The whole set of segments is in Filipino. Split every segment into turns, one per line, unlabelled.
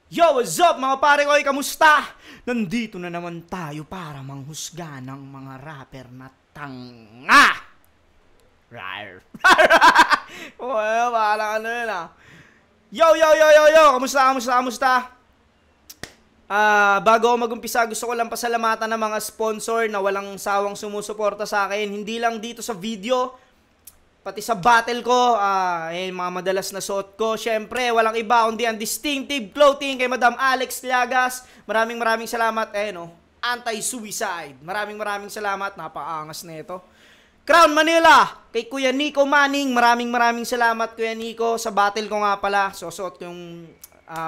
Yo, what's up mga pare ko? Kamusta? Nandito na naman tayo para manghusga ng mga rapper na tanga. Rar. Well, parang ano yun ah. Yo. Kamusta? Bago ako mag-umpisa, gusto ko lang pasalamatan ng mga sponsor na walang sawang sumusuporta sa akin. Hindi lang dito sa video, pati sa battle ko, mga madalas na suot ko. Syempre, walang iba kundi ang distinctive clothing kay Madam Alex Llagas. Maraming salamat. Anti-suicide. Maraming salamat. Napakaangas na ito. Crown Manila, kay Kuya Nico Manning. Maraming salamat, Kuya Nico. Sa battle ko nga pala, susuot ko yung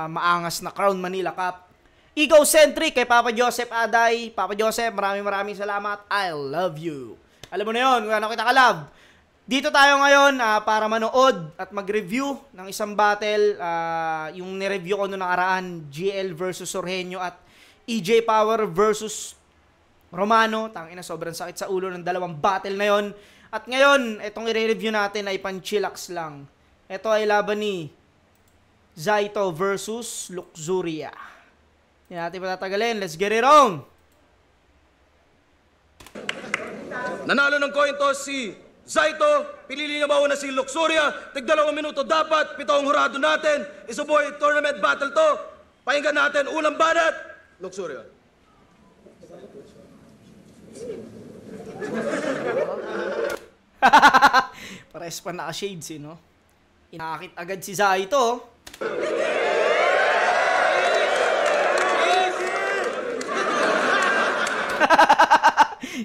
maangas na Crown Manila Cup. Egocentric, kay Papa Joseph Aday. Papa Joseph, maraming salamat. I love you. Alam mo na yun, kung ano kita ka-love. Dito tayo ngayon para manood at mag-review ng isang battle. Yung nireview ko noong nakaraan, GL versus Sorhenyo at EJ Power versus Romano. Tangina, sobrang sakit sa ulo ng dalawang battle na yon. At ngayon, itong i-review natin ay pan-chillax lang. Ito ay laban ni Zaito versus Luxuria. Hindi natin patatagalin. Let's get it on!
Nanalo ng coin toss si Zaito. Pinili niya mauna si Luxuria. Tig-2 minuto dapat. 7 ang hurado natin. Isuboy tournament battle to. Pakinggan natin. Unang banat. Luxuria.
Pares pa naka-shades no? Inakit agad si Zaito.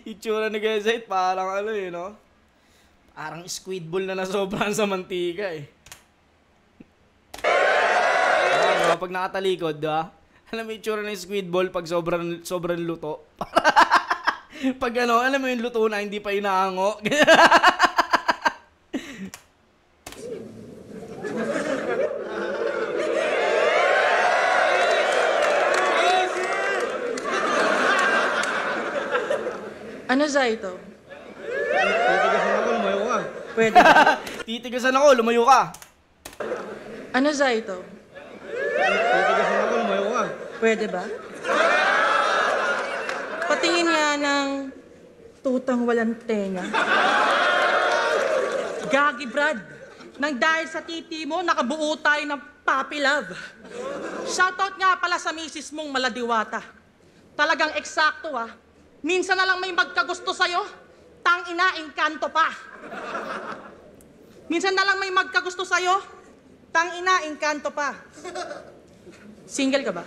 Itsura ni Kuya Zait, parang ano no? Parang squid ball na nasobrahan sa mantika Pag nakatalikod, alam mo yung itsura ng squid ball pag sobrang luto. Pag ano, alam mo yung luto na hindi pa inaango.
Ano, Zaito?
Titigasan ako, lumayo ka.
Pwede ba?
Titigasan ako, lumayo ka.
Ano, Zaito?
Titigasan ako, lumayo ka.
Pwede ba? Patingin nga ng tutang walang tenga. Gagi, Brad. Nang dahil sa titi mo, nakabuo tayo ng puppy love. Shoutout nga pala sa misis mong maladiwata. Talagang eksakto Minsan na lang may magkagusto sa'yo, tangina, engkanto pa. Minsan na lang may magkagusto sa'yo, tangina, engkanto pa. Single ka ba?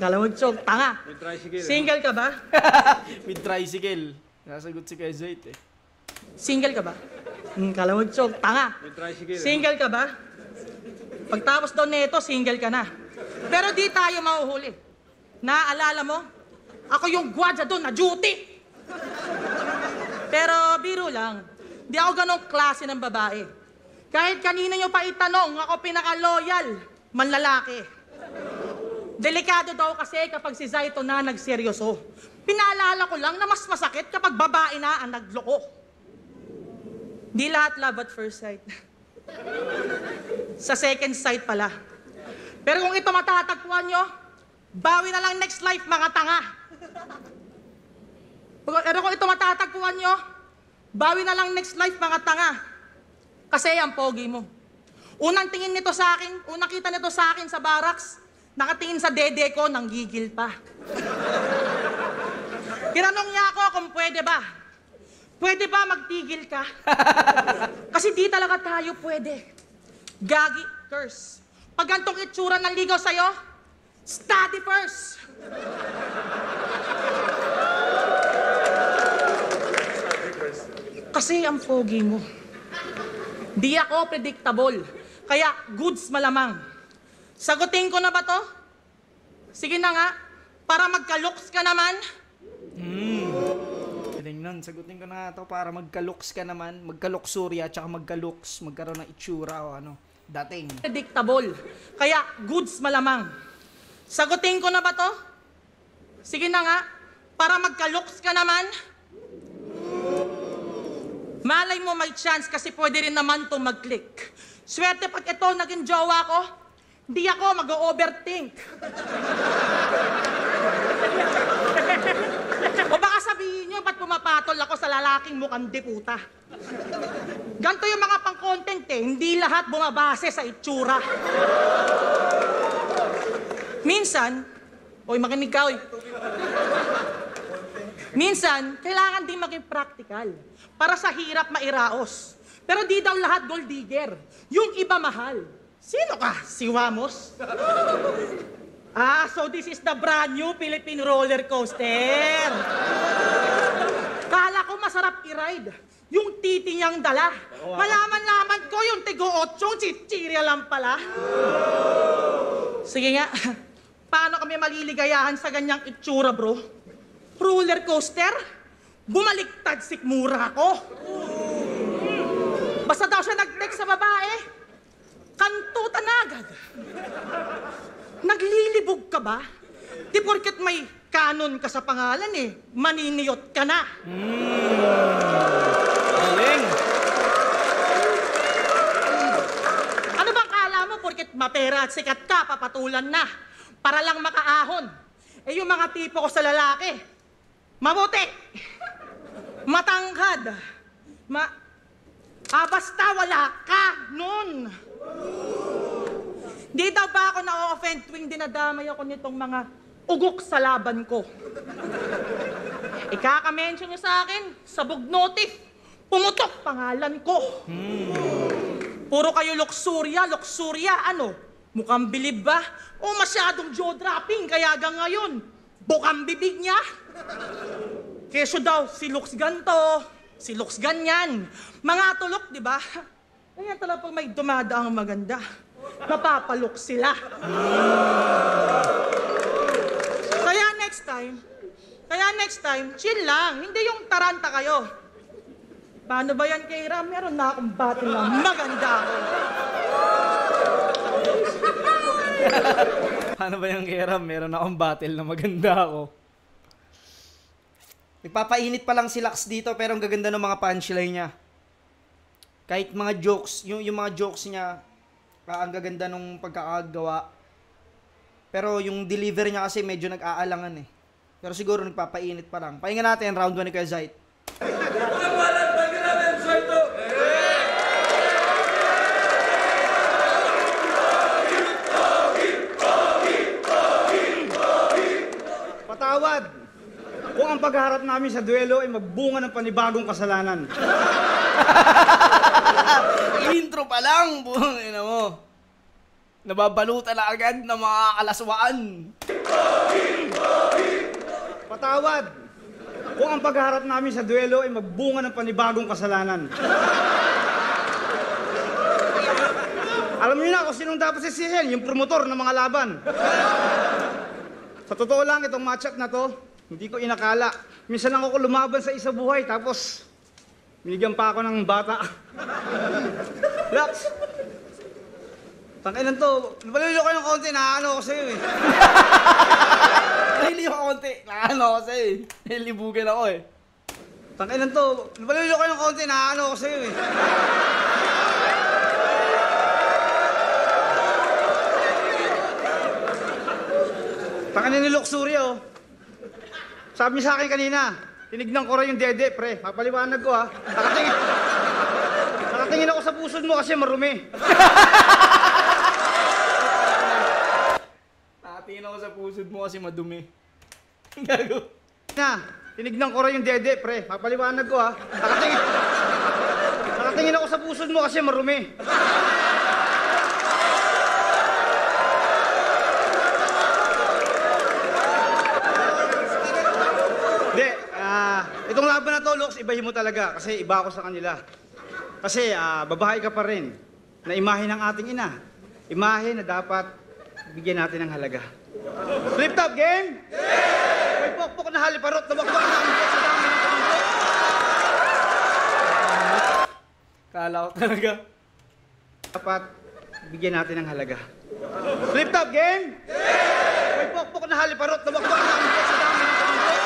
Kala mo, chok, tanga.
With tricycle.
Single ka ba?
With tricycle. Nasagot si Kuya Zait
Single ka ba? Kala mo, chok, tanga.
With tricycle.
Single ka ba? Pagtapos daw nito, single ka na. Pero di tayo mahuhuli. Naaalala mo? Ako yung gwadya doon na duty. Pero biro lang, di ako ganong klase ng babae. Kahit kanina nyo pa itanong, ako pinaka-loyal, manlalaki. Delikado daw kasi kapag si Zaito na nagseryoso. Pinaalala ko lang na mas masakit kapag babae na ang nagloko. Di lahat love at first sight. Sa second sight pala. Pero kung ito matatagpuan nyo, bawi na lang next life, mga tanga. Pero kung ito matatagpuan nyo, bawi na lang next life, mga tanga. Kasi ang pogi mo. Unang tingin nito sa akin, unang kita nito sa akin sa barracks, nakatingin sa dede ko, nanggigil pa. Tinanong niya ako kung pwede ba. Pwede ba magtigil ka? Kasi di talaga tayo pwede. Gagi, curse. Pag gantong itsura ng ligaw sa'yo, study first. Kasi ang pogi mo. Di ako predictable. Kaya goods malamang. Sagutin ko na ba to? Sige na nga. Para magka-looks ka naman.
Galing nun. Sagutin ko na nga to para magka-looks ka naman. Magka-luxuria tsaka magka-looks. Magkaroon ng itsura o ano. Dating.
Predictable. Kaya goods malamang. Sagutin ko na ba to? Sige na nga. Para magka-looks ka naman. Malay mo may chance kasi pwede rin naman to mag-click. Swerte pag ito naging jowa ko, Di ako mag-overthink. O baka sabihin nyo, ba't pumapatol ako sa lalaking mukhang diputa? Ganito yung mga pang-content eh, hindi lahat bumabase sa itsura. Minsan, oy makinig ka oy. Minsan, kailangan din maging practical para sa hirap mairaos. Pero di daw lahat gold digger. Yung iba mahal. Sino ka? Si Wamos? So this is the brand new Philippine roller coaster. Kala ko masarap i-ride. Yung titi niyang dala. Malaman-laman ko yung tigo-8, chichirya lang pala. Sige nga, paano kami maliligayahan sa ganyang itsura, bro? Roller coaster? Bumaliktad sikmura ako. Basta daw siya nag-text sa babae. Kantutan na agad. Naglilibog ka ba? Di porket may kanon ka sa pangalan eh, maniniyot ka na.
Galing.
Ano bang kala mo porket mapera at sikat ka, papatulan na? Para lang makaahon. Eh yung mga tipo ko sa lalaki, mabuti, matangkad, basta wala ka nun. Di daw ba ako na-offend tuwing dinadamay ako nitong mga ugok sa laban ko? Ikaka-mention niyo sa akin, sabog notif, pumutok pangalan ko. Puro kayo luxuria, ano? Mukhang bilib ba? O masyadong jaw-dropping, kaya hanggang ngayon, bukang bibig niya. Keso daw, si Lux ganto, si Lux ganyan. Mga tulok, di ba? Kaya talaga pag may dumadaang maganda, napapalok sila. Kaya next time, chill lang. Hindi yung taranta kayo. Paano ba yan kay Ram? Meron na akong battle na maganda ako.
Paano ba yung kay Ram? Meron akong battle na maganda ako. Nagpapainit pa lang si Lux dito pero ang gaganda ng mga punchline niya. Kahit mga jokes, yung mga jokes niya, ang gaganda nung pagkakagawa. Pero yung delivery niya kasi medyo nag-aalangan eh. Pero siguro nagpapainit pa lang. Pahinga natin, round 1 ni Kuya Zayt.
Patawad kung ang pagharap namin sa duelo ay magbunga ng panibagong kasalanan.
Intro pa lang, buhangin mo. Nababalutan na agad ng mga kalaswaan.
Patawad kung ang pagharap namin sa duelo ay magbunga ng panibagong kasalanan. Alam niyo na kung sinong dapat sisihin, yung promotor ng mga laban. Sa totoo lang, itong matchup na to, hindi ko inakala. Minsan lang ako lumaban sa isa buhay, tapos binigyan pa ako ng bata. Lux! Tangkinan to, nabalilo ko ng konti, nakaano ako sa'yo eh.
Nahili ako konti, nakaano ako sa'yo eh. Nahilibugan ako eh.
Tangkinan to, nabalilo ko ng konti, nakaano ako sa'yo eh. Tangkinan ni Luxuria oh. Sabi niya sa akin kanina, tinignan ko rin yung dede, pre. Mapaliwanag ko ha. Nakatingin ako sa pusod mo kasi marumi.
Nakatingin ako sa pusod mo kasi madumi. Gago.
Tinignan ko rin yung dede, pre. Mapaliwanag ko ha. Nakatingin ako sa pusod mo kasi marumi. Itong laban na to, Lux, ibahin mo talaga kasi iba ako sa kanila. Kasi babae ka pa rin na imahe ng ating ina. Imahe na dapat bigyan natin ng halaga. Flip top game? Yeah! May pokpok na haliparot, nabakbak na ang sa dami ng pamangkot.
Kala ko talaga.
Dapat bigyan natin ng halaga. Flip top game? Yeah! May pokpok na haliparot, nabakbak na ang sa dami ng pamangkot.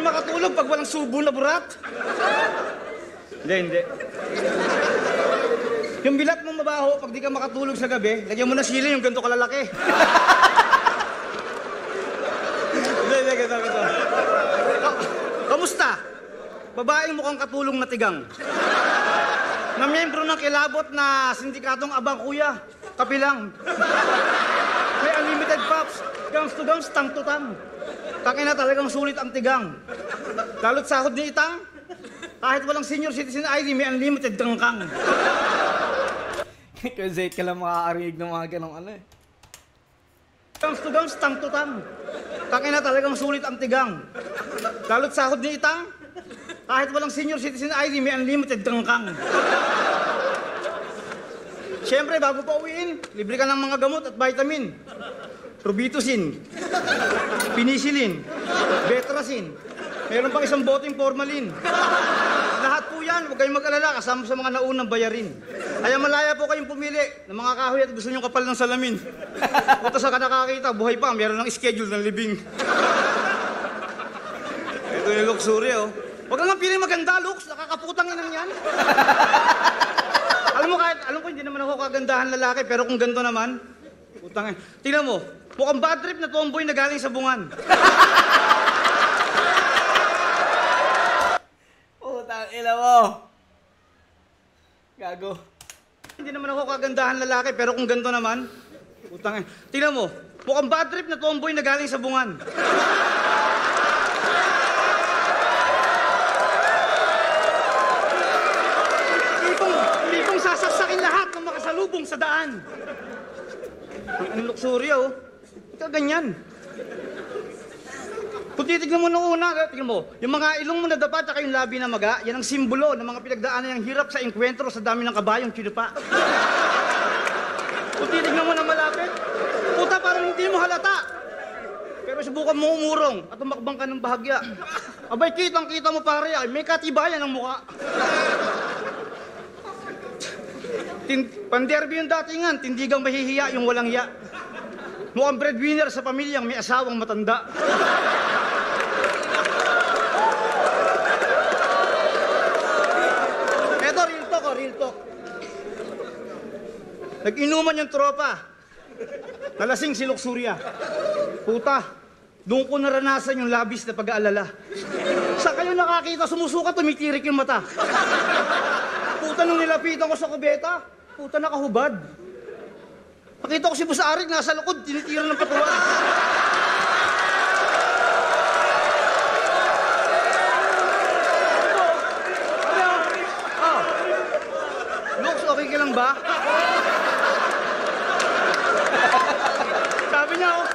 Makatulog pag walang subo na burat. Hindi. Yung bilat mong mabaho, pag di ka makatulog sa gabi, lagyan mo na sili yung ganito kalalaki. Hindi, ganito. Kamusta? Babaeng mukhang katulong na tigang. Na miyembro ng kilabot na sindikatong Abang Kuya. Kapilang. May unlimited pops. Gams to gams, tang to tang. Takina talagang sulit ang tigang. Lalo't sahod ni Itang, kahit walang senior citizen ID, may unlimited kangkang.
Kasi ka lang makakarinig ng mga ganong ano eh.
Gams to gams, tang to tang. Takina talagang sulit ang tigang. Lalo't sahod ni Itang, kahit walang senior citizen ID, may unlimited kangkang. Siyempre, bago pa uwiin, libre ka ng mga gamot at vitamin. Robitussin, Penicillin, Betracin. Meron pang isang boteng formalin. Lahat po yan, huwag kayong mag-alala, kasama sa mga naunang bayarin. Kaya malaya po kayong pumili ng mga kahoy at gusto nyo kapal ng salamin. Punta sa nakakita, buhay pa, meron ng schedule ng libing. Ito yung luxury, oh. Huwag kang pili maganda, Lux, nakakaputang inang yan. Alam ko, hindi naman ako kagandahan lalaki, pero kung ganito naman, putang tingnan mo, mukhang bad trip na tomboy na galing sa bungan.
Putang ina mo. Gago.
Hindi naman ako kagandahan lalaki, pero kung ganito naman, putang tingnan mo, mukhang bad trip na tomboy na galing sa bungan. Tipong sasaksakin lahat ng makasalubong sa daan. Ang luxury, oh. Ikaw ganyan. Kung titignan mo nung una, tignan mo, yung mga ilong mo na dapat at yung labi na maga, yan ang simbolo ng mga pinagdaanan ng hirap sa enkwentro sa dami ng kabayong kinupa. Kung titignan mo na malapit, puta parang hindi mo halata. Pero subukan mo umurong at umakbang ka ng bahagya. Abay, kitang-kita mo pare, ay may katibayan ng mukha. Panderby yung datingan, tindigang mahihiya yung walang ya. Mukhang breadwinner sa pamilyang may asawang matanda. Eto, real talk. Nag-inuman yung tropa. Nalasing si Luxuria. Puta, doon ko naranasan yung labis na pag-aalala. Sa kayo nakakita, sumusuka, tumitirik yung mata. Puta, nung nilapitan ko sa kubeta, puta, nakahubad. Nakita ko si Boss Arik, nasa likod, tinitira ng patuwa. Lux, okay ka lang ba? Sabi niya, oh.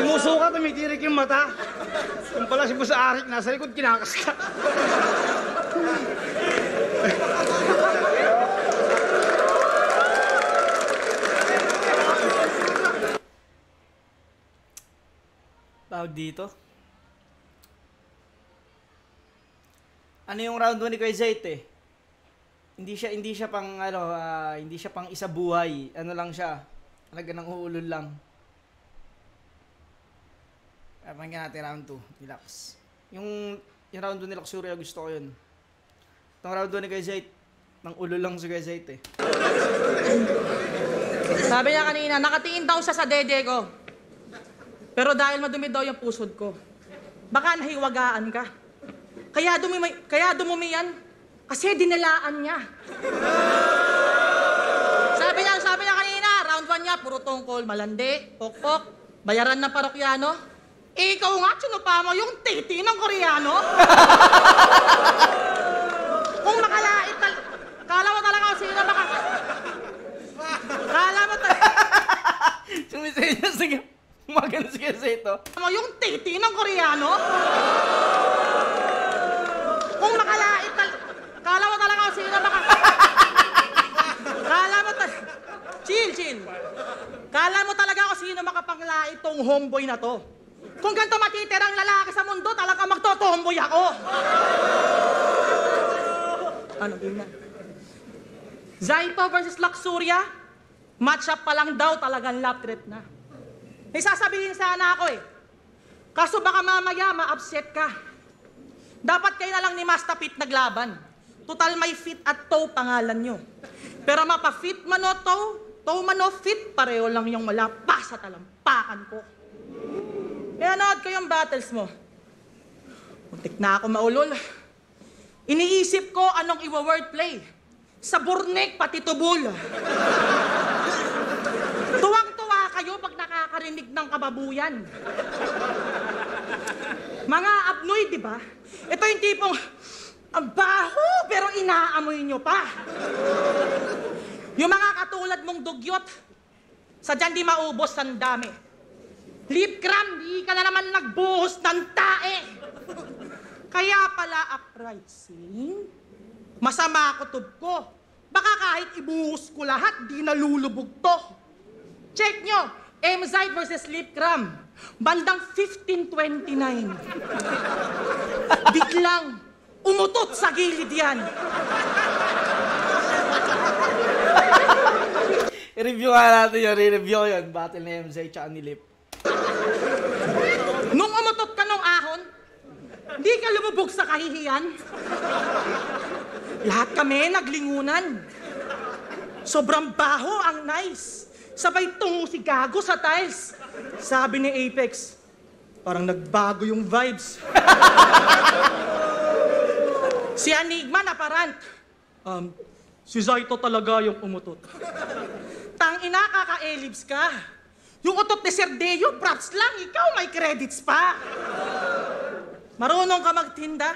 Sumusuka, tumitirik yung mata. Yung pala si Boss Arik, nasa likod, kinakas ka.
Tawag dito. Ano yung round 1 ni Kuya Zayt eh? Hindi siya pang hindi siya pang isa buhay. Ano lang siya? Talaga ng uulol lang. Pakinggan natin round 2. Relax. Yung round 2 ni Luxuria, gusto ko yun. Itong round 2 ni Kuya Zayt, nang ulo lang si Kuya Zayt eh.
Sabi niya kanina, nakatingin daw siya sa dede ko. Pero dahil madumi daw yung pusod ko, baka nahiwagaan ka. Kaya dumumi yan. Kasi dinilaan niya. Sabi niya kanina, round 1 niya, puro tungkol, malandi, pokpok, bayaran ng parokyano. Eh, ikaw nga, sinupa mo yung titi ng Koreano. Kung makalait, kala mo talaga kung sino kala mo talaga.
Sumisay niya, sige. Maganda si Kuya Zayt oh.
Yung titi ng Koreano. Kung makalait, kala mo talaga kung sino kala mo talaga. Chill. Kala mo talaga kung sino makapanglait tong homeboy na to. Kung ganito matitirang lalaki sa mundo, talaga magtotomboy ako. Ano din na? Zayto versus Luxuria? Match up pa lang daw talagang lap trip na. May sasabihin sana ako eh. Kaso baka mamaya ma-upset ka. Dapat kayo na lang ni Master Pete naglaban. Total may fit at toe pangalan nyo. Pero mapa-fit man o toe man o fit, pareho lang yung wala pa sa talampakan ko. Kaya nood ko yung battles mo. Muntik na ako maulol. Iniisip ko anong iwa-wordplay. Sa burnik pati tubol. Tuwang-tuwa kayo pag nakakarinig ng kababuyan. Mga abnoy, di ba? Ito yung tipong, ang baho, pero inaamoy nyo pa. Yung mga katulad mong dugyot, sadyang di maubos ang dami. Lip cram, di ka na naman nagbuhos ng tae. Kaya pala uprising, masama kutob ko. Baka kahit ibuhos ko lahat, di nalulubog to. Check nyo, Emzite versus Lip cram. Bandang 1529. Biglang umutot sa gilid yan.
I-review nga natin yun, i-review ko yun. Battle ni MZ tsaka ni Lip.
Nung umutot ka nung ahon, di ka lumubog sa kahihiyan. Lahat kami naglingunan. Sobrang baho ang nice. Sabay tungo si Gago sa tiles. Sabi ni Apex, parang nagbago yung vibes. Si Enigma naparant. Si Zaito talaga yung umutot. Tangina, kaka-ellipse ka. Yung utot ni Sir Deo, props lang, ikaw may credits pa. Marunong ka magtinda?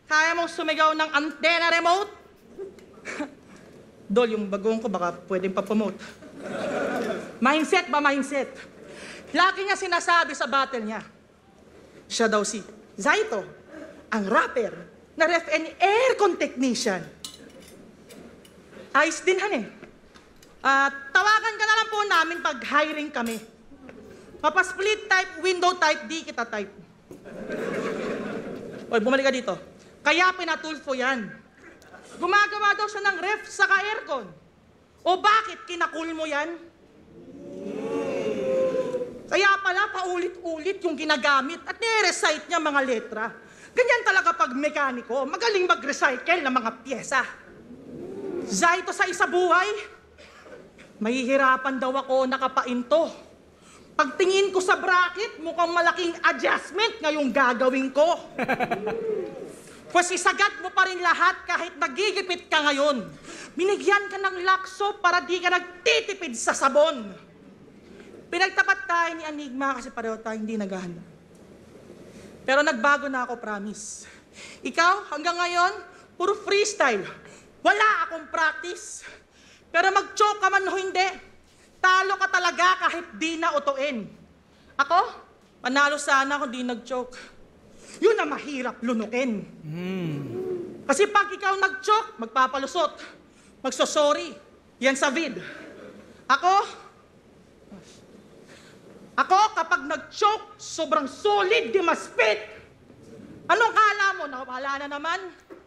Kaya mong sumigaw ng antenna remote? Dol, yung bagong ko baka pwedeng pa-promote. Mindset ba mindset? Lagi niya sinasabi sa battle niya. Siya daw si Zaito, ang rapper na ref and aircon technician. Ayos din, han eh. Tawagan ka na lang po namin pag hiring kami. Mapa-split type, window type, di kita type. Oy, bumalik ka dito. Kaya pinatulfo yan. Gumagawa daw siya ng ref saka aircon. O bakit kinakul mo yan? Kaya pala paulit-ulit yung ginagamit at nire-recite niya mga letra. Ganyan talaga pag mekaniko, magaling mag-recycle ng mga pyesa. Zaito sa isa buhay, mahihirapan daw ako nakapainto. Pagtingin ko sa bracket, mukhang malaking adjustment ngayong gagawin ko. Pues isagat mo pa rin lahat kahit nagigipit ka ngayon. Binigyan ka ng lakso para di ka nagtitipid sa sabon. Pinagtapat tayo ni Enigma kasi pareho tayo hindi naghahanda. Pero nagbago na ako, promise. Ikaw, hanggang ngayon, puro freestyle. Wala akong practice. Pero mag-choke ka man o hindi, talo ka talaga kahit di na utuin. Ako, panalo sana kung di nag-choke. Yun na mahirap lunukin. Kasi pag ikaw nag-choke, magpapalusot. Magsosorry. Yan sa vid. Ako, kapag nag-choke, sobrang solid di maspit. Anong kala mo? Wala na naman?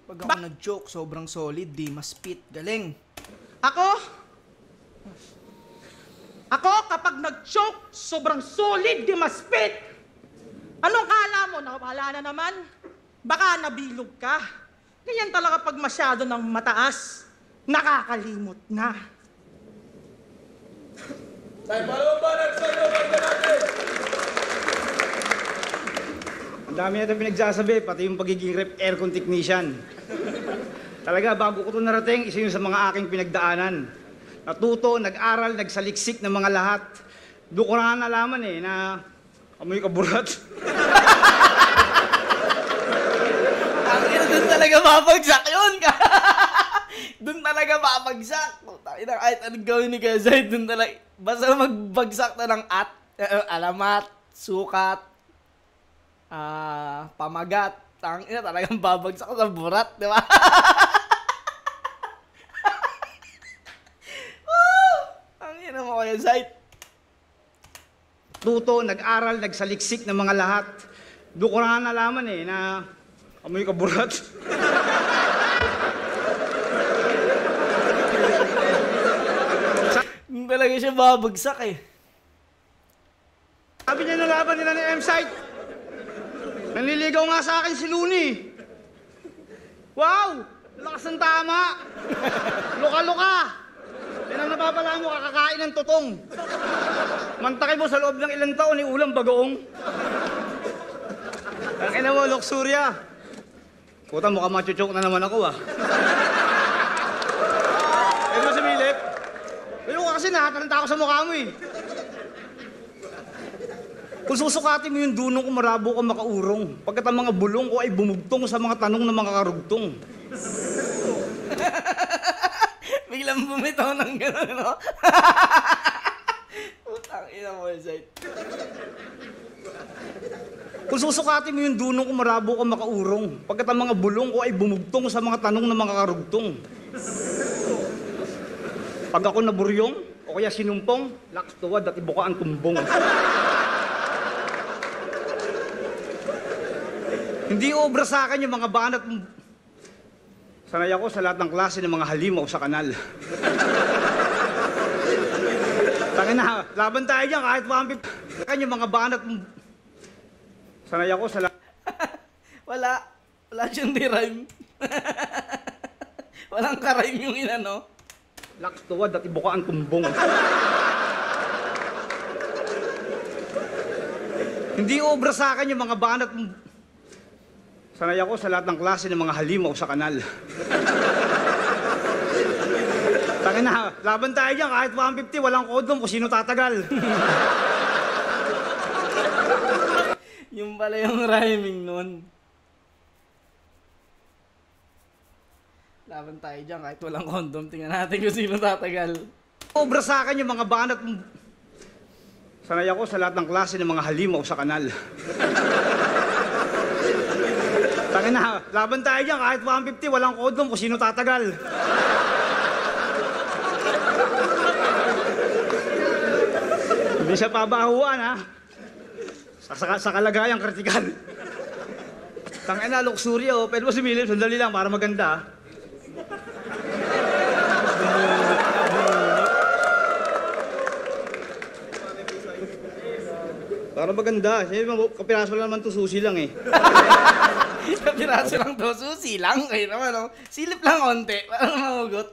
Pag ako nag-joke, sobrang solid, di maspit. Galing.
Ako, kapag nag-choke, sobrang solid di maspit. Anong kala mo? Wala na naman? Baka nabilog ka. Ganyan talaga pag masyado ng mataas. Nakakalimot na.
Tayo palumbanag sa inyo, natin!
Ang dami natin pinagsasabi, pati yung pagiging rep aircon technician. Talaga, bago ko ito narating, isa yun sa mga aking pinagdaanan. Natuto, nag-aral, nagsaliksik ng mga lahat. Doon ko na nalaman na amoy kaburat.
Ang ina, dun talaga mapagsak yun. Dun talaga mapagsak. Kahit anong gawin ni Kuya Zay, dun talaga. Basta magbagsak na ng alamat, sukat, pamagat. Ang ina, talagang babagsak sa burat, di ba? Ang ina mo, Kuya Zay.
Tuto, nag-aral, nagsaliksik ng mga lahat. Doon ko na nalaman na amoy kaburat.
talaga siya babagsak eh.
Sabi niya ng laban nila ni M-Site. Nanliligaw nga sa akin si Looney. Wow! Lakas ng tama! Luka-luka! Yan ang napapala mo, kakakain ng tutong. Mantakay mo sa loob ng ilang taon ni ulam bagoong. Ang ina mo, Luxuria. Puta, mukhang machuchok na naman ako ah. Ano ba si Milip? Ayun ka kasi nakataranta ako sa mukha mo eh. Kung susukatin mo yung dunong ko, marabo ka makaurong. Pagkat ang mga bulong ko ay bumugtong sa mga tanong ng mga karugtong.
Biglang bumitaw ng gano'n, no? Putang ina mo, Zayt.
Kung susukatin mo yung dunong ko, marabo ka makaurong. Pagkat ang mga bulong ko ay bumugtong sa mga tanong ng mga karugtong. Pag ako naburyong, o kaya sinumpong, lakas tuwad at ibuka ang tumbong. Hindi obra sa akin yung mga banat. Sanay ako sa lahat ng klase ng mga halimaw sa kanal. Tangin na, laban tayo dyan kahit 150. Kan yung mga banat. Sanay ako sa lahat.
Wala siyang di-rhyme. Walang ka-rhyme yung inano.
Lakas tuwad at ibuka ang tumbong. Hindi obra sa akin yung mga banat. Sanay ako sa lahat ng klase ng mga halimaw sa kanal. Tangin na, laban tayo dyan kahit 150, walang kodom kung sino tatagal.
Yung pala yung rhyming nun. Laban tayo dyan kahit walang condom. Tingnan natin kung sino tatagal.
Obra sa akin yung mga banat. Sanay ako sa lahat ng klase ng mga halimaw sa kanal. Tangin na, laban tayo dyan kahit 150, walang kodom kung sino tatagal. Hindi siya pabahuan ha. Sa kalagayang kritikal. Tangin na, Luxuria oh. Pwede mo si Milip, sandali lang para maganda ha. Para maganda. Kapiraso lang naman to, susi lang eh.
Kapiraso lang to, susi lang. Kayo naman, no? Silip lang konti. Parang mahugot.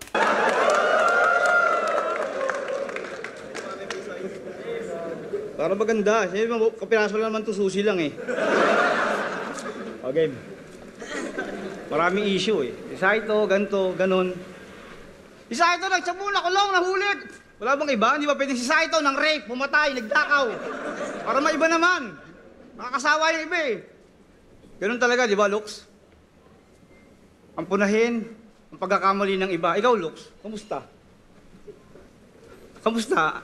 Para maganda. Kapiraso lang naman to, susi lang eh. Okay. Maraming issue eh. Isa ito, ganito, ganon. Isa ito, nagsamuna, kulong, nahulid. Wala bang iba? Hindi ba pwedeng si Saito ng rape, pumatay, nagdakaw? Para maiba naman. Nakakasawa yung iba eh. Ganun talaga, di ba, Lux? Ang punahin, ang pagkakamali ng iba. Ikaw, Lux, kamusta? Kamusta?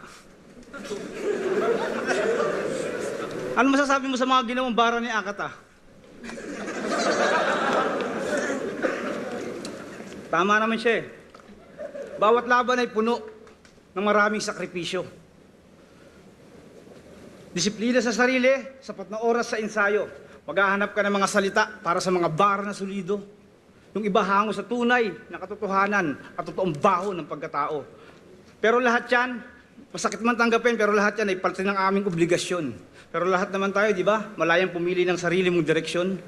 Ano masasabi mo sa mga ginawang bara ni Akata? Tama naman siya eh. Bawat laban ay puno ng maraming sakripisyo. Disiplina sa sarili, sapat na oras sa ensayo. Maghahanap ka ng mga salita para sa mga bara na solido. Yung iba hango sa tunay na katotohanan at totoong baho ng pagkatao. Pero lahat yan, masakit man tanggapin, pero lahat yan ay parte ng aming obligasyon. Pero lahat naman tayo, di ba? Malayang pumili ng sarili mong direksyon.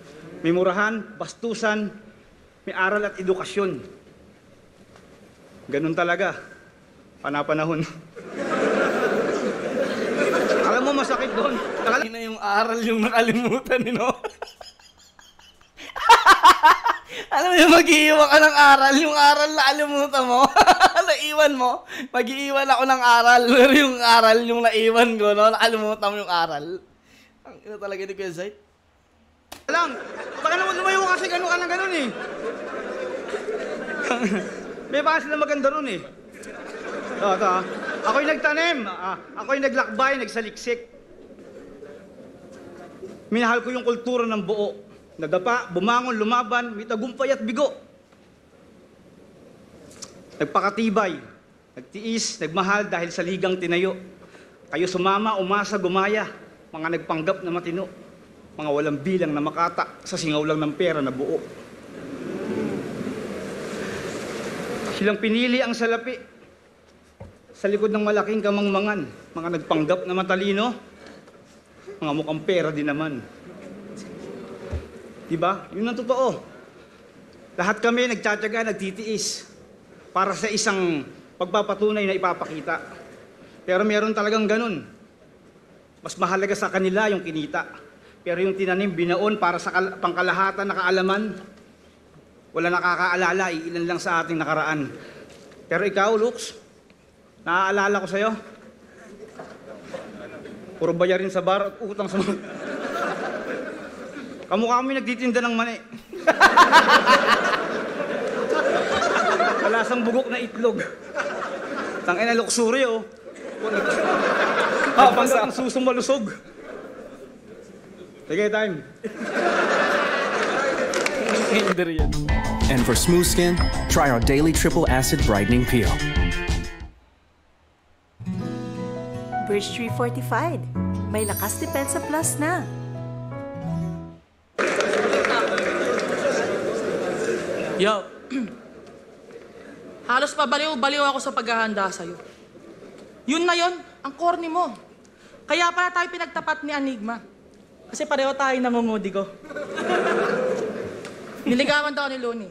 May murahan, bastusan, may aral at edukasyon. Ganun talaga. Panapanahon. Alam mo, masakit doon.
Hindi na yung aral yung nakalimutan, no? Alam mo yung mag-iiwan ka ng aral, yung aral na alimutan mo, naiwan mo, mag-iiwan ako ng aral, pero yung aral yung naiwan ko, no? Nakalimutan mo yung aral. Ang ina talaga ni Kuya Zayt.
Lang, baka naman lumayo kasi gano'n ka ng gano'n eh. May baka sila maganda ron eh. Ito. Ako'y nagtanim, ako'y naglakbay, nagsaliksik. Minahal ko yung kultura ng buo. Nadapa, bumangon, lumaban, may tagumpay at bigo. Nagpakatibay, nagtiis, nagmahal dahil sa ligang tinayo. Kayo sumama, umasa, gumaya, mga nagpanggap na matino. Mga walang bilang na makata sa singaw lang ng pera na buo. Silang pinili ang salapi. sa likod ng malaking kamangmangan, mga nagpanggap na matalino, mga mukhang pera din naman. Diba? Yun ang totoo. Lahat kami nagtsatsaga, nagtitiis para sa isang pagpapatunay na ipapakita. Pero meron talagang ganun. Mas mahalaga sa kanila yung kinita. Pero yung tinanim, binaon para sa pangkalahatan na kaalaman, wala nakakaalala, ilan lang sa ating nakaraan. Pero ikaw, Lux, naaalala ko sa'yo. Puro bayarin sa bar at utang sa mga... Kamukha kami nagtitinda ng mani. Kalasang bugok na itlog. Tangina luxury, oh. Pagkat ang susong malusog. Sige, time.
And for smooth skin, try our daily triple acid brightening peel.
Birch Tree Fortified. May lakas depensa plus na.
Yo, halos pabaliw-baliw ako sa paghahanda sa'yo. Yun na yun, ang corny mo. Kaya pala tayo pinagtapat ni Enigma. Kasi pareho tayo nangungudi ko. Niligawan daw ni Looney.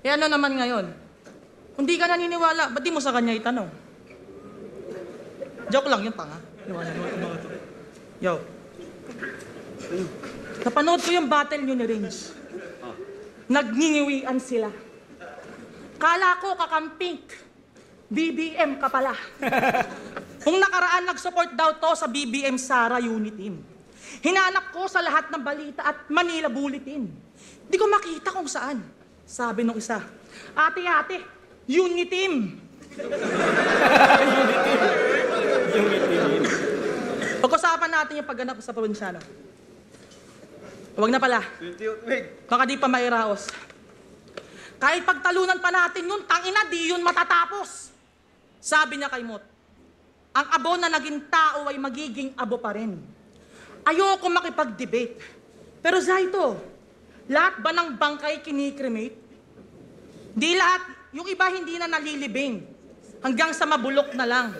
E ano naman ngayon? Kung di ka naniniwala, ba't di mo sa kanya itanong? Joke lang yun, tanga. Yo. Napanood ko yung battle nyo ni Range. Nagningiwian sila. Kala ko kakamping. BBM ka pala. Kung nakaraan nag-support daw to sa BBM Sara Unit Team. Hinanap ko sa lahat ng balita at Manila Bulletin. Di ko makita kung saan. Sabi nung isa, ate, Unit Team. Pag-usapan natin yung pagganap sa probinsyano. Huwag na pala. Baka di pa mairaos. Kahit pagtalunan pa natin yun, tangina, di yun matatapos. Sabi niya kay Mot, ang abo na naging tao ay magiging abo pa rin. Ayoko makipag-debate. Pero Zaito, lahat ba ng bangkay kinikremate? Di lahat, yung iba hindi na nalilibing. Hanggang sa mabulok na lang.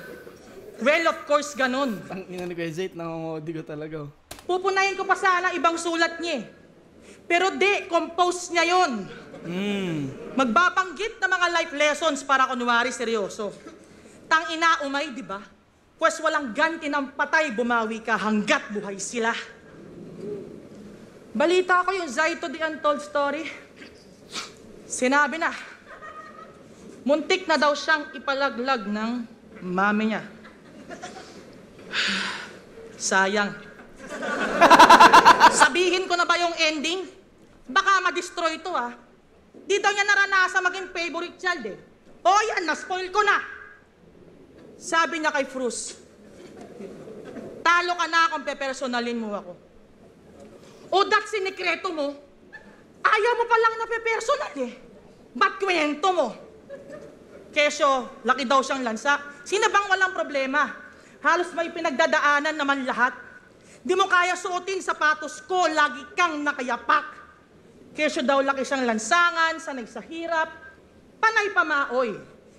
Well, of course, ganun.
Ang ina ni Kuya Zayt, nangungodi ko talaga.
Pupunayin ko pa sana ibang sulat niya. Pero di, compose niya yon. Magbabanggit na mga life lessons para kunwari seryoso. Tang-ina umay, di ba? Pwes walang ganti ng patay, bumawi ka hanggat buhay sila. Balita ko yung Zaito the Untold Story. Sinabi na, muntik na daw siyang ipalaglag ng mami niya. Sayang. Sabihin ko na ba yung ending? Baka ma-destroy to, ah. Di daw niya naranasan maging favorite child, eh. O yan, na-spoil ko na. Sabi niya kay Fruz, talo ka na kung pepersonalin mo ako. O dat sinikreto mo, ayaw mo palang napepersonal, eh. Ba't kwento mo? Kesyo, laki daw siyang lansa. Sino bang walang problema? Halos may pinagdadaanan naman lahat. Di mo kaya suotin sapatos ko, lagi kang nakayapak. Kesyo daw laki siyang lansangan, sanay sa hirap, panay pamaoy.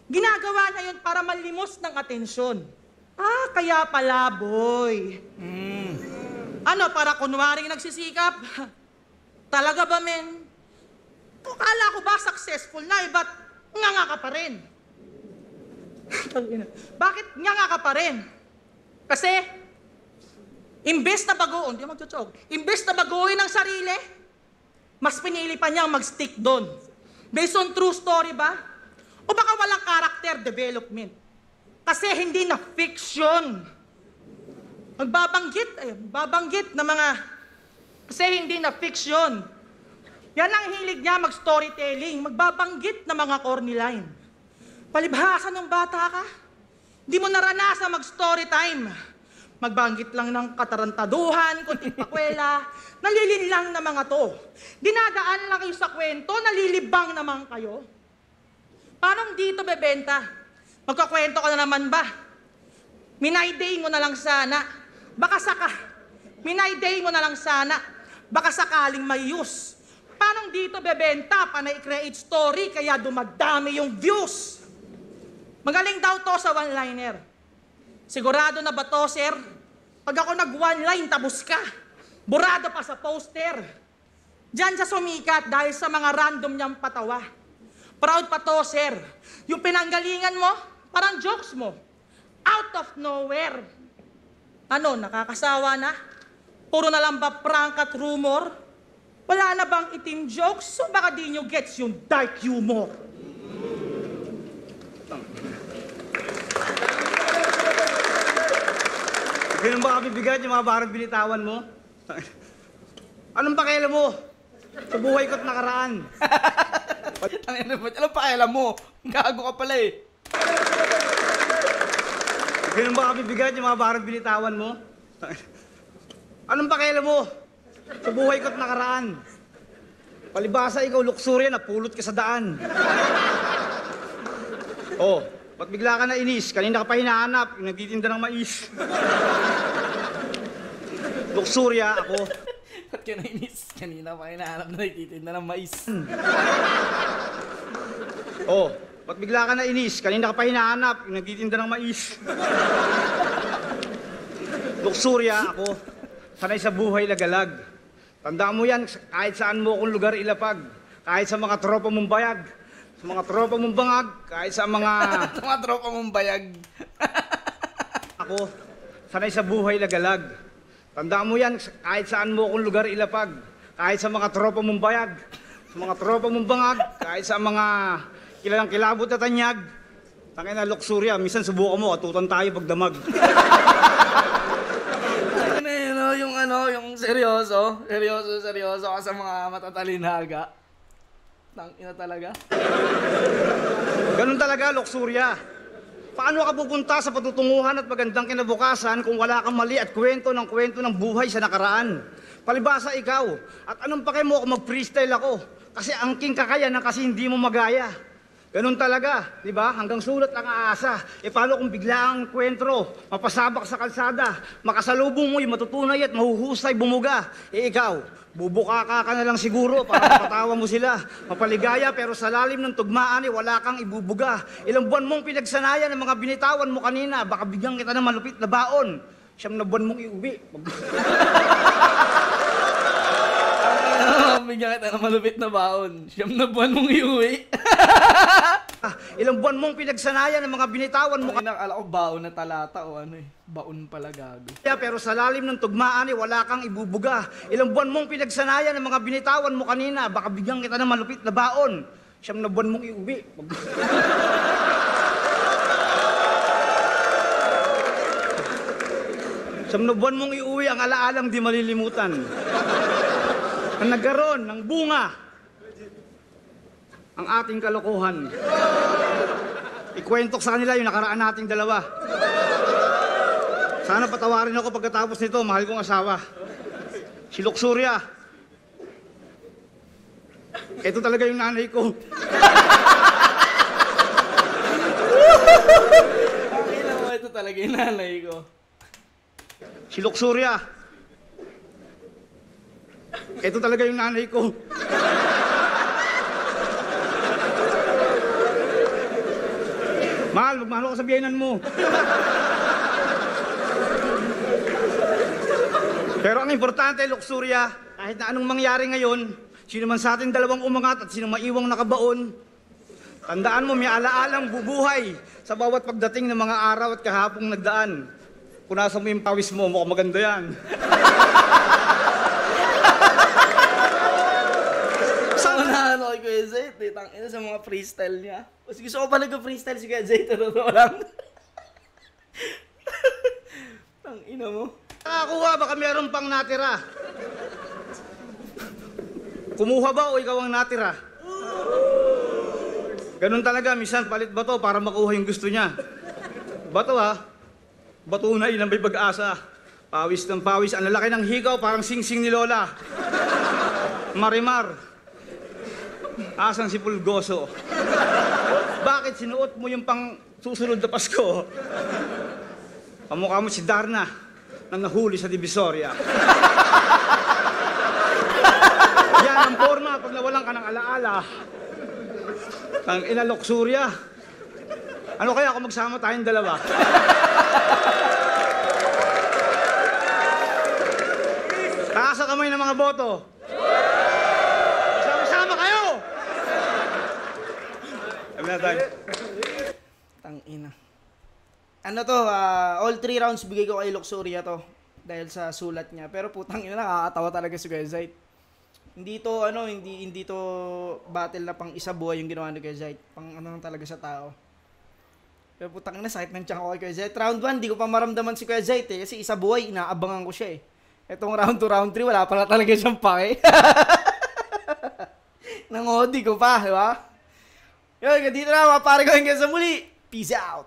Ginagawa niya yun para malimos ng atensyon. Ah, kaya pala, boy. Ano, para kunwaring nagsisikap? Talaga ba, men? Kala ko ba successful na, eh, ba't nga ka pa rin? Bakit nga ka pa rin? Kasi, imbes na bagoon, di magchochog, imbes na baguhin ang sarili, mas pinili pa niyang mag-stick doon. Based on true story ba? O baka walang character development? Kasi hindi na fiction. Magbabanggit na mga, kasi hindi na fiction. Yan ang hilig niya mag-storytelling, magbabanggit na mga corny line. Palibhasa ng bata ka, di mo naranasan mag-story time. Magbanggit lang ng katarantaduhan, kunting pakwela, nalilinlang na mga to. Dinadaan lang kayo sa kwento, nalilibang naman kayo. Parang dito bebenta? Magkakwento ka na naman ba? Minayday mo na lang sana. Minayday mo na lang sana. Baka sakaling may use. Paano dito bebenta? Panay create story, kaya dumadami yung views. Magaling daw to sa one-liner. Sigurado na ba to, sir? Pag ako nag-one-line, tabos ka. Burado pa sa poster. Diyan siya sumikat dahil sa mga random niyang patawa. Proud pa to, sir. Yung pinanggalingan mo, parang jokes mo. Out of nowhere. Ano, nakakasawa na? Puro na lang ba prank at rumor? Wala na bang itim jokes? So baka di nyo gets yung dark humor.
Ganun ba kami bigat yung mga barang binitawan mo? Anong pakialam mo? Sa buhay ko't nakaraan.
Alam pa kailan mo? Gago ka pala eh.
Ganun ba kami bigat yung mga barang binitawan mo? Anong pakialam mo? Sa buhay ko't nakaraan. Palibasa ikaw, luksuriya, napulot ka sa daan. Oh, ba't bigla ka na inis? Kanina ka pa hinahanap, yung nagtitinda ng mais. Luksuriya, ako.
Ba't ka nainis? Kanina pa hinahanap na nagtitinda ng mais.
Oh, ba't bigla ka na inis? Kanina ka pa hinahanap, yung nagtitinda ng mais. Luksuriya, ako. Sanay sa buhay lagalag. Tandaan mo yan, kahit saan mo akong lugar ilapag. Kahit sa mga tropa mong bayag. Sa mga tropa mong bangag. Kahit sa mga...
Sa mga tropa mong bayag.
Ako, sanay sa buhay lagalag. Tandaan mo yan, kahit saan mo akong lugar ilapag. Kahit sa mga tropa mong bayag. Sa mga tropa mong bangag. Kahit sa mga kilalang kilabot at tanyag. Tangin na luksurya, minsan subukan mo, atutan tayo pagdamag.
Yung seryoso ka sa mga matatalinaga. Tangina talaga.
Ganun talaga, luksurya. Paano ka pupunta sa patutunguhan at magandang kinabukasan kung wala kang mali at kwento ng buhay sa nakaraan? Palibasa ikaw, at anong pake mo kung mag-freestyle ako? Kasi angking kakayanan kasi hindi mo magaya. Ganun talaga, di ba? Hanggang sulat lang aasa. E paano kung biglaang kwentro, mapasabak sa kalsada, makasalubong mo'y matutunay at mahuhusay bumuga? E ikaw, bubuka ka na lang siguro para mapatawa mo sila. Mapaligaya pero sa lalim ng tugmaan wala kang ibubuga. Ilang buwan mong pinagsanayan ng mga binitawan mo kanina, baka bigyan kita ng malupit na baon. 9 na buwan mong iuwi.
Bigyan kita ng malupit na baon. 9 na buwan mong iuwi.
Ilang buwan mong pinagsanayan ng mga binitawan mo
Ang akala ko baon na talata o ano eh. Baon pala gago.
pero sa lalim ng tugmaan wala kang ibubuga. Ilang buwan mong pinagsanayan ng mga binitawan mo kanina, baka bigyan kita ng malupit na baon. 9 na buwan mong iuwi. Siyam na buwan mong iuwi ang alaalang di malilimutan. Ang nagkaroon ng bunga ang ating kalokohan. Ikwento sa kanila yung nakaraan nating dalawa. Sana patawarin ako pagkatapos nito, mahal kong asawa. Si Luxuria. Ito talaga yung nanay ko.
Ito talaga yung nanay ko.
Si Luxuria. Ito talaga yung nanay ko. Mahal, magmahal ako sa biyenan mo. Pero ang importante, Luxuria, kahit na anong mangyari ngayon, sino man sa ating dalawang umangat at sino maiwang nakabaon, tandaan mo, may alaalang bubuhay sa bawat pagdating ng mga araw at kahapong nagdaan. Punasan mo yung pawis mo, mukhang maganda yan.
Saunahan ako kay Kuya Zay. Tangina sa mga freestyle niya. Mas gusto ko pa nag-freestyle si Kuya Zay. Totoo lang. Tangina mo.
Nakakuha, baka meron pang natira. Kumuha ba o ikaw ang natira? Ganun talaga, minsan palit bato para makuha yung gusto niya. Bato ha, bato na yun ang may pag-asa. Pawis ng pawis, ang lalaki ng higaw, parang sing-sing ni Lola. Marimar, asan si Pulgoso? Bakit sinuot mo yung pang susunod na Pasko? Pamukha mo si Darna na nahuli sa Divisoria. Yan ang forma pag nawalan ka ng alaala. Ang ina Luxuria. Ano kaya kung magsama tayong dalawa? Taas ang kamay ng mga boto. Sama-sama kayo! Sabi na tayo.
Tangina. Ano to, all 3 rounds bigay ko kay Luxuria to. Dahil sa sulat niya. Pero putang ina, nakakatawa talaga si Kuya Zayt. Hindi to, hindi to battle na pang isa buhay yung ginawa ni Kuya Zayt. Pang ano lang talaga sa tao. Pero putang ina, sakit ng tiyan ko kay Kuya Zayt. Round 1, di ko pa maramdaman si Kuya Zayt eh. Kasi isa buhay, inaabangan ko siya eh. Etong round 2, round 3, wala pala talaga siyang pake. Nangodi ko pa, di ba? Yun, dito na, mapare ko hanggang sa muli. Peace out!